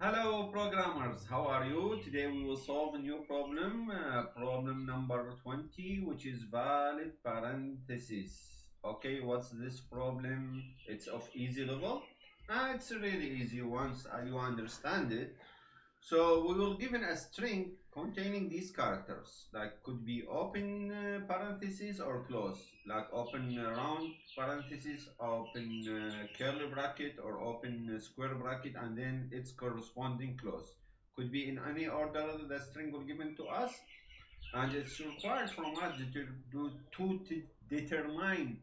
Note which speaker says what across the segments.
Speaker 1: Hello programmers, how are you? Today we will solve a new problem, problem number 20, which is valid parentheses. Okay, what's this problem? It's of easy level. It's really easy once you understand it. So we will given a string containing these characters, like could be open parentheses or close, like open round parentheses, open curly bracket, or open square bracket, and then its corresponding close. Could be in any order the string will given to us, and it's required from us to determine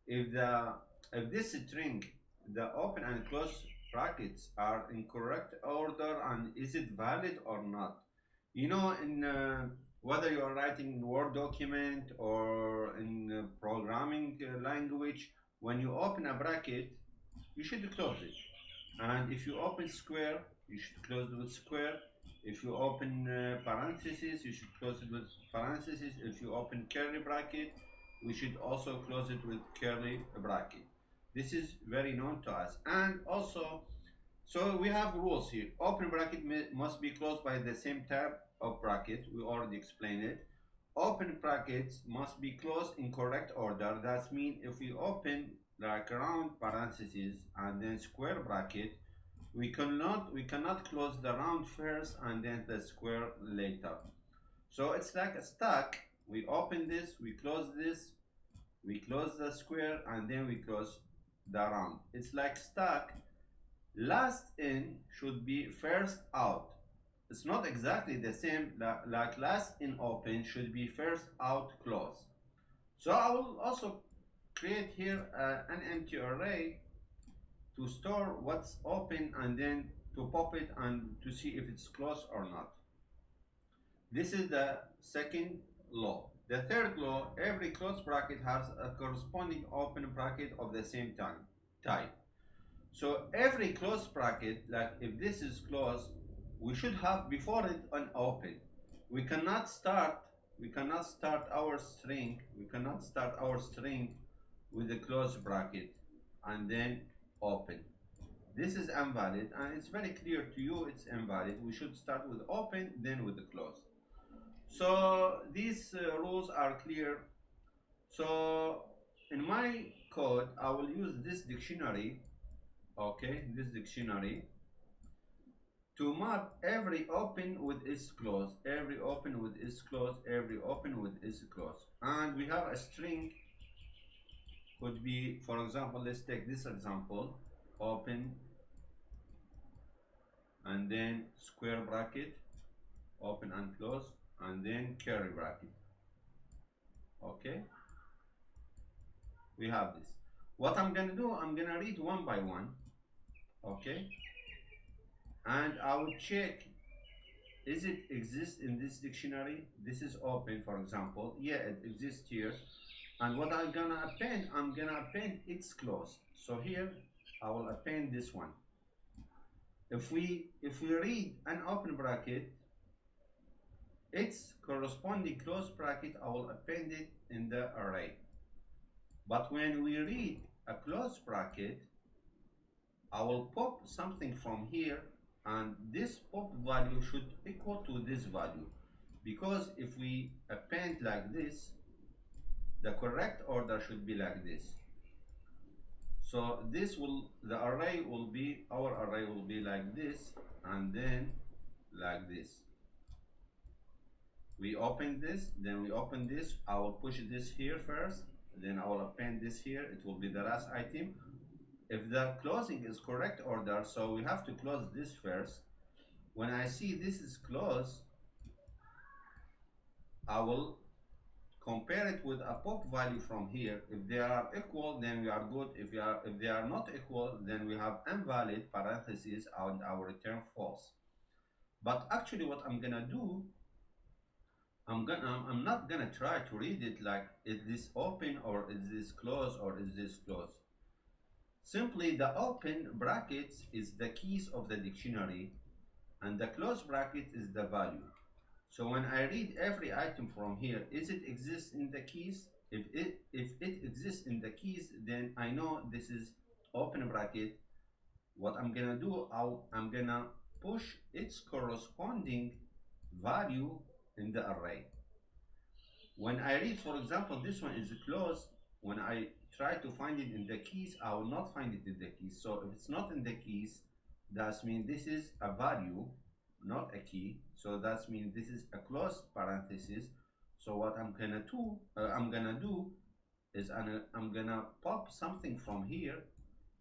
Speaker 1: if the if this string, the open and close brackets, are in correct order and is it valid or not. You know, in whether you are writing in Word document or in programming language, when you open a bracket, you should close it. And if you open square, you should close it with square. If you open parentheses, you should close it with parentheses. If you open curly bracket, we should also close it with curly bracket. This is very known to us. And also, so we have rules here. Open bracket must be closed by the same type of bracket. We already explained it. Open brackets must be closed in correct order. That means if we open like round parentheses and then square bracket, we cannot close the round first and then the square later. So it's like a stack. We open this, we close this, we close the square, and then we close the round. It's like stack. Last in should be first out. It's not exactly the same, like last in open should be first out close. So I will also create here an empty array to store what's open and then to pop it and to see if it's closed or not. This is the second law. The third law, every closed bracket has a corresponding open bracket of the same type. So every closed bracket, like if this is closed, we should have before it an open. We cannot start our string with a closed bracket and then open. This is invalid, and it's very clear to you it's invalid. We should start with open, then with the close. So these rules are clear. So in my code, I will use this dictionary, okay, this dictionary, to map every open with its close, every open with its close, every open with its close. And we have a string, could be, for example, let's take this example, open and then square bracket, open and close, and then curly bracket. Okay, we have this. What I'm gonna do, I'm gonna read one by one, okay, and I will check, is it exist in this dictionary? This is open, for example. Yeah, it exists here. And what I'm gonna append its close. So here I will append this one. If we read an open bracket, its corresponding close bracket, I will append it in the array. But when we read a close bracket, I will pop something from here, and this pop value should equal to this value, because if we append like this, the correct order should be like this. So our array will be like this, and then like this. We open this, then we open this. I will push this here first, then I will append this here. It will be the last item. If the closing is correct order, so we have to close this first. When I see this is closed, I will compare it with a pop value from here. If they are equal, then we are good. If they are not equal, then we have invalid parentheses and I will return false. But actually what I'm gonna do, I'm not gonna try to read it like, is this open or is this closed or is this closed. Simply the open brackets is the keys of the dictionary and the closed bracket is the value. So when I read every item from here, is it exists in the keys? If it exists in the keys, then I know this is open bracket. What I'm gonna do, I'm gonna push its corresponding value in the array. When I read, for example, this one is closed, when I try to find it in the keys, I will not find it in the keys. So if it's not in the keys, that means this is a value, not a key. So that means this is a closed parenthesis. So what I'm gonna do is I'm gonna pop something from here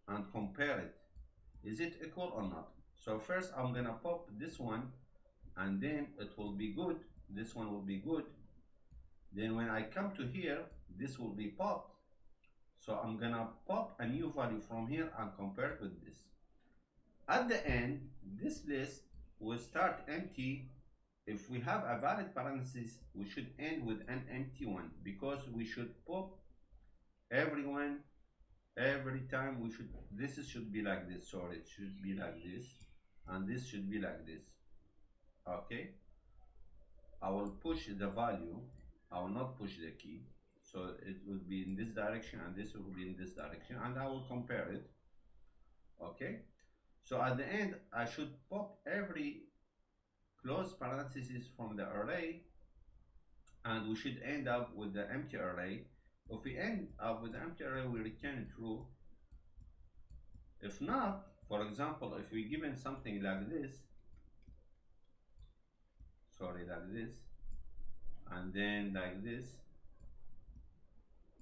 Speaker 1: and compare it. Is it equal or not? So first I'm gonna pop this one, and then it will be good. This one will be good. Then when I come to here, this will be popped. So I'm gonna pop a new value from here and compare it with this. At the end, this list will start empty. If we have a valid parenthesis, we should end with an empty one, because we should pop everyone every time. This should be like this. Sorry, it should be like this, and this should be like this. Okay, I will push the value, I will not push the key. So it will be in this direction, and this will be in this direction, and I will compare it. Okay, so at the end I should pop every closed parenthesis from the array, and we should end up with the empty array. If we end up with the empty array, we return true. If not, for example, if we given something like this, sorry, like this, and then like this,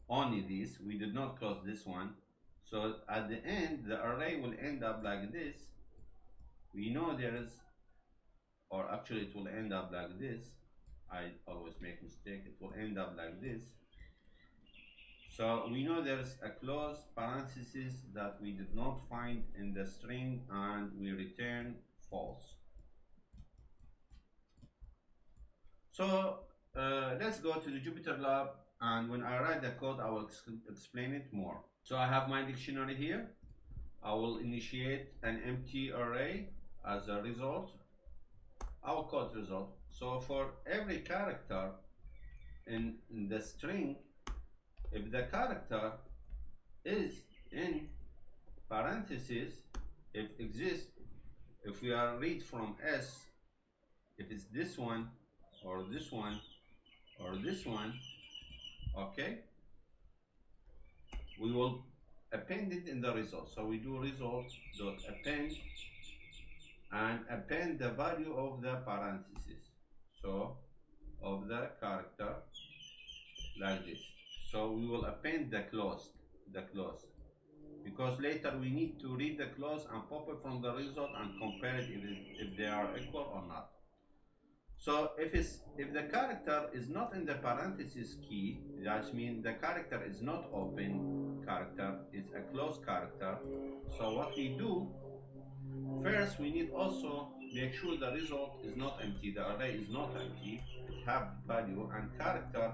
Speaker 1: only this, we did not close this one. So at the end, the array will end up like this. We know there is, or actually it will end up like this. I always make mistake. It will end up like this. So we know there's a closed parenthesis that we did not find in the string, and we return false. So let's go to the Jupyter Lab, and when I write the code, I will explain it more. So I have my dictionary here. I will initiate an empty array as a result. I will call it result. So for every character in the string, if the character is in parentheses, if exists, if we are read from S, if it's this one or this one or this one, okay, we will append it in the result. So we do result.append and append the value of the parentheses, so of the character, like this. So we will append the clause, because later we need to read the clause and pop it from the result and compare it if they are equal or not. So if the character is not in the parenthesis key, that means the character is not open character, it's a closed character. So what we do, first we need also make sure the result is not empty, the array is not empty, it have value, and character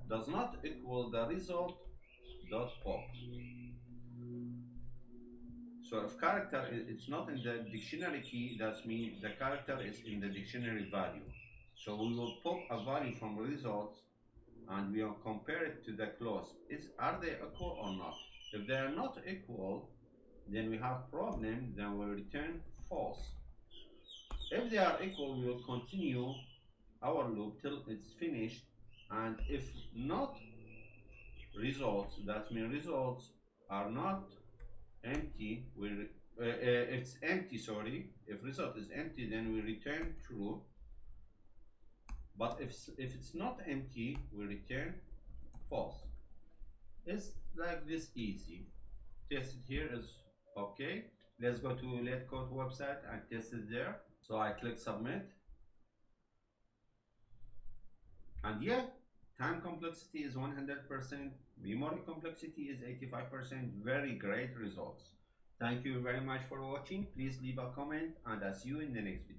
Speaker 1: does not equal the result dot pop. So if character it's not in the dictionary key, that means the character is in the dictionary value. So we will pop a value from results, and we will compare it to the clause. Are they equal or not? If they are not equal, then we have problem, then we return false. If they are equal, we will continue our loop till it's finished, and if not results, that means results are not empty, if it's empty, sorry, if result is empty, then we return true. But if it's not empty, we return false. It's like this easy. Test it here is okay. Let's go to Leetcode website and test it there. So I click submit, and yeah, time complexity is 100%, memory complexity is 85%. Very great results. Thank you very much for watching. Please leave a comment, and I'll see you in the next video.